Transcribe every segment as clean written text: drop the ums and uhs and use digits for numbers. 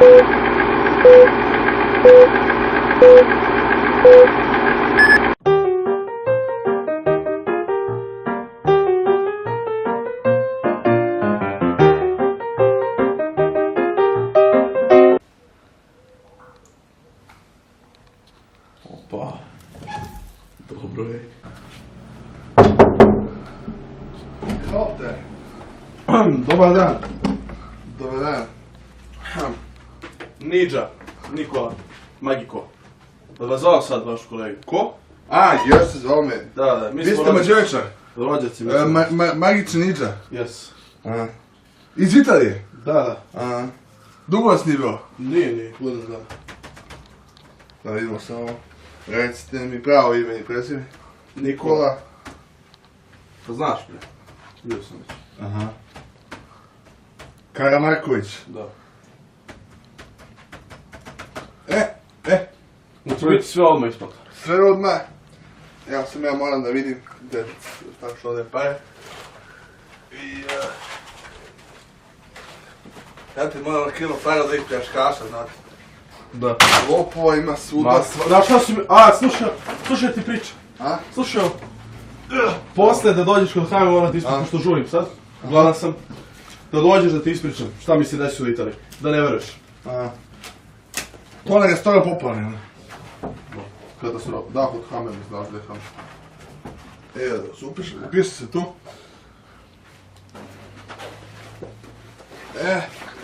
Opa, dobro je. Izvolite. Dobar dan. Dobar dan. Nidža, Nikola, Magiko. Da vas zvao sad vaš kolegu. Ko? A, još se zvao me. Da, mi Vi smo ste Mađaričar? rođaci. Magični Nidža. Jes. Iz Italije? Da. Dugo vas nije bilo? Nije, godinu dana. Da vidimo samo. Recite mi pravo ime i prezime. Nikola. Pa znaš bre, bio sam već. Karamarković. Da. Moće biti sve odmah ispod. Sve odmah. Evo sam ja moram da vidim gdje tako što ode pare. I... Ja ti moram kilo para da ih pljačkaša, znate. Da. Lopova ima svuda. Znaš šta su mi... slušaj ti pričam. Slušaj ovo. Poslije da dođeš kod Hajme moram ti ispričati, pošto žurim sad. Uglavnom sam da dođeš da ti ispričam šta mi se desilo u Italiji. Da ne veruješ. To na restoran popularni, ne? Katastrofa. Da, kod Hame mi znaš da je Hame. Da se upiši se tu.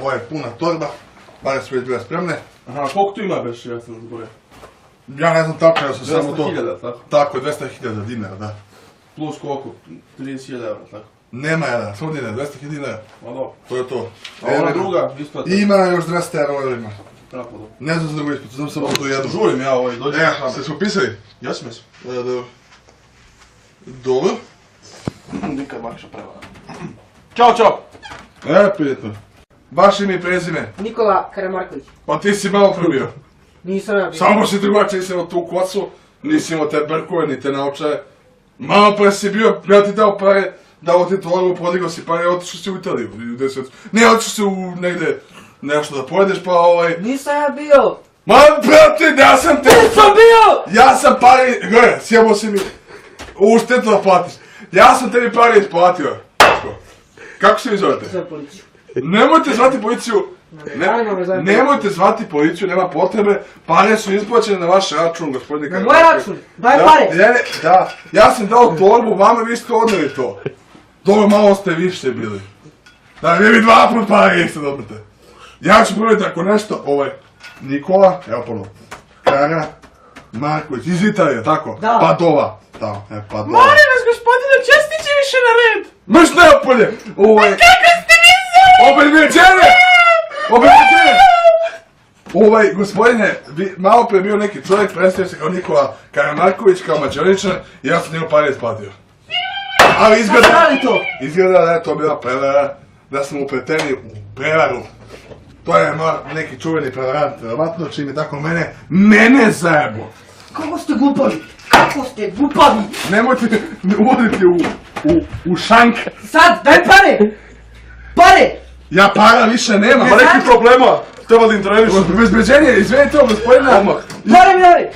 Ovo je puna torba. Pare su već bile spremne. Aha, koliko tu ima beš, ja sam zborio? Ja ne znam tako, ja sam samo to... 200.000, tako? Tako, 200.000 dinara, da. Plus koliko? 30.000 € tako? Nema jedan, samo dinara, 200.000 dinara. Ma dobro. To je to. A ona druga isplata? Ima još 200 € ima. Kako dobro? Ne znam za drugu isplatu, znam samo tu jednu. Žurim ja ovaj, dođi kod Hame. Ste se upisali? Ja sam jesam. Dobro. Nikad lakša prevara. Ćao! Prijetno. Vaše ime i prezime? Nikola Karamarković. Pa ti si malo probio. Nisam ja bio. Samo si drugačije, nisi imao tu kocu, nisi imao te brkove, ni te naočaje. Malo pre si bio, ja ti dao pare, dao ti torbu, podigao si pare, otišao si u Italiju. Ne, otišao si u negde nešto da pojedeš, pa Nisam ja bio. Ma, brate, ja sam te... Nisam bio! Ja sam pare, gledaj, sjebo si mi uštetno da platiš. Ja sam tebi pare isplatio. Kako se vi zovete? Za policiju. Nemojte zvati policiju. Nemojte zvati policiju, nema potrebe. Pare su isplaćene na vaš račun, gospodine Na Karamarković. moj račun, daj pare! Da, ja sam dao torbu, vama vi ste odneli to. Dobro, malo ste više bili. Da, vi dva put pare isto dobite. Ja ću provjeriti ako nešto, Nikola, evo ponovno, Karamarković, iz Italije, tako? Da. Padova. Da, Padova. Molim vas, gospodine, čestiće više na red! Mrš neopolje! Kako ste mi zove? Obezbeđenje! Gospodine, malo pre bio neki čovjek, predstavio se kao Nikola Karamarković, kao Mađaričar, i ja sam njemu pare isplatio. Ali izgleda da je to bila prevara, da smo upleteni u prevaru. To je neki čuveni prevarant, verovatno, čim je tako mene zajebo. Kako ste glupavi? Kako ste glupavi? Nemojte me uvoditi u šank. Sad, daj pare! Pare! Ja para više nemam. Ma neki problema, treba da interveniš. Obezbeđenje, izvedite ovo gospodine. Pare mi daj!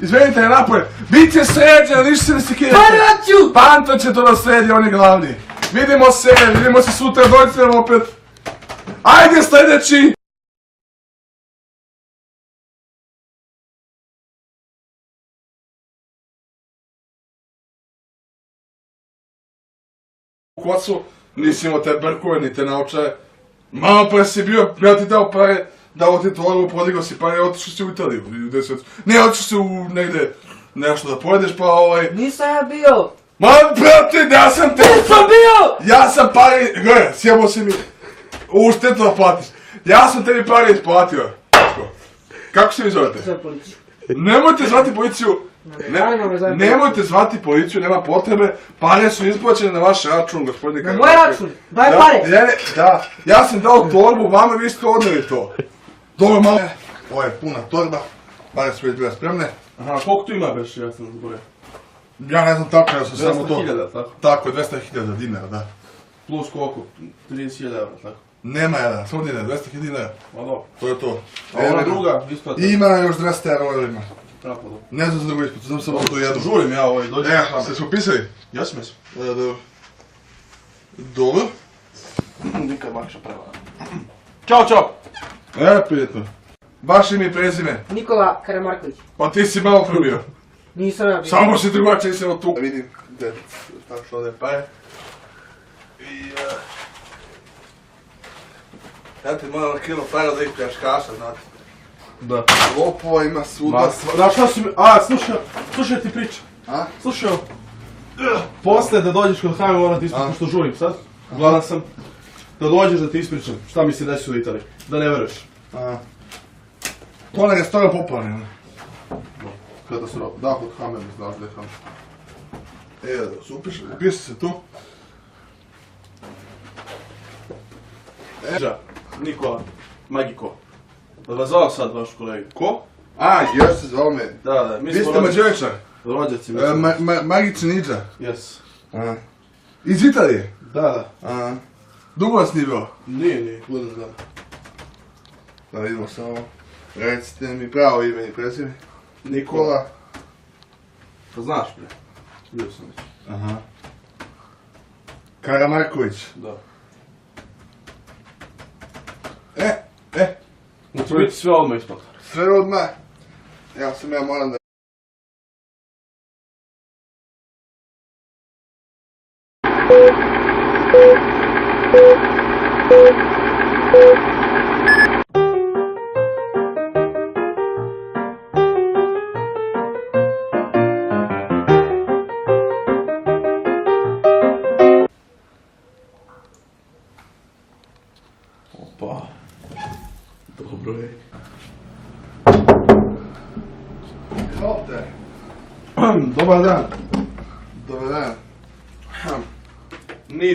Izvedite je napolje. Bit će sređeno, ništa se ne sekirate. Pare hoću! Panto će to da sredi, on je glavni. Vidimo se sutra, dođite nam opet. Ajde sljedeći! U kocu, nisi imao te brkove, ni te naočaje. Malo pre si bio, ja ti dao pare, dao ti torbu, podigao si pare, otišao si u Italiju. Ne, otišao si u negde nešto da pojedeš, pa Nisam ja bio. Ma, brate, ja sam te... Nisam bio! Ja sam pare, gledaj, sjebo si mi uštetno da platiš. Ja sam tebi pare isplatio. Kako se vi zovete? Za policiju. Nemojte zvati policiju. Nemojte zvati policiju, nema potrebe. Pare su isplaćene na vaš račun, gospodine Na Karamarković. moj račun, daj pare! Da, ja sam dao torbu, vama vi ste odneli to. Dobro, malo... Ovo je puna torba. Pare su već bile spremne. Aha, koliko tu ima beš, ja sam zborio? Ja ne znam tako, ja sam samo to... 200.000, tako? Tako, 200.000 dinara, da. Plus koliko? 30.000 €, tako? Nema jedan, samo dinara, 200 dinara. Ma dobro. To je to. A ona druga, isplata. Ima još 200 euro ima. Kako dobro. Ne znam za drugu isplatu, znam samo tu jednu. Žurim ja ovaj, dođi. Evo, ste se upisali? Ja sam jesam. Dobro. Dobro. Nikad lakša prevara. Ćao, čao. Prijetno. Baš ime i prezime. Nikola Karamarković. Pa ti si malo probio. Nisam ja bio. Samo si drugačiji si od tu. Da vidim gdje, tako što ovdje pare. I... Ja ti moram na kilo para da ih pljačkaša, znate. Da. Lopova ima svuda. Znaš šta su mi... slušaj ti priča. A? Slušaj ovo. Poslije da dođeš kod Hajme moram ti ispričati što žurim sad. Gladan sam. Da dođeš da ti ispričam šta mi se desilo u Italiji. Da ne veruješ. To ne je stvarno popularno. Kada su da kod Hame, ne znaš da je Hame. Upiši se tu. Nikola, Magiko. Da vas zvao sad vaš kolegi. Ko? A, još se zvao me. Da, mi Vi smo ste mađaričar? rođaci. Magični ninja. Jes. Iz Italije? Da. Dugo vas nije bilo? Nije, budem znam. Da vidimo samo. Recite mi pravo ime i prezime. Nikola. Pa znaš bre. Bio sam već. Karamarković. Da. Znači biti sve odmah isplata. Sve odmah. Ja moram da... Opa. Dobro je. Dobar dan. Dobar dan. Ni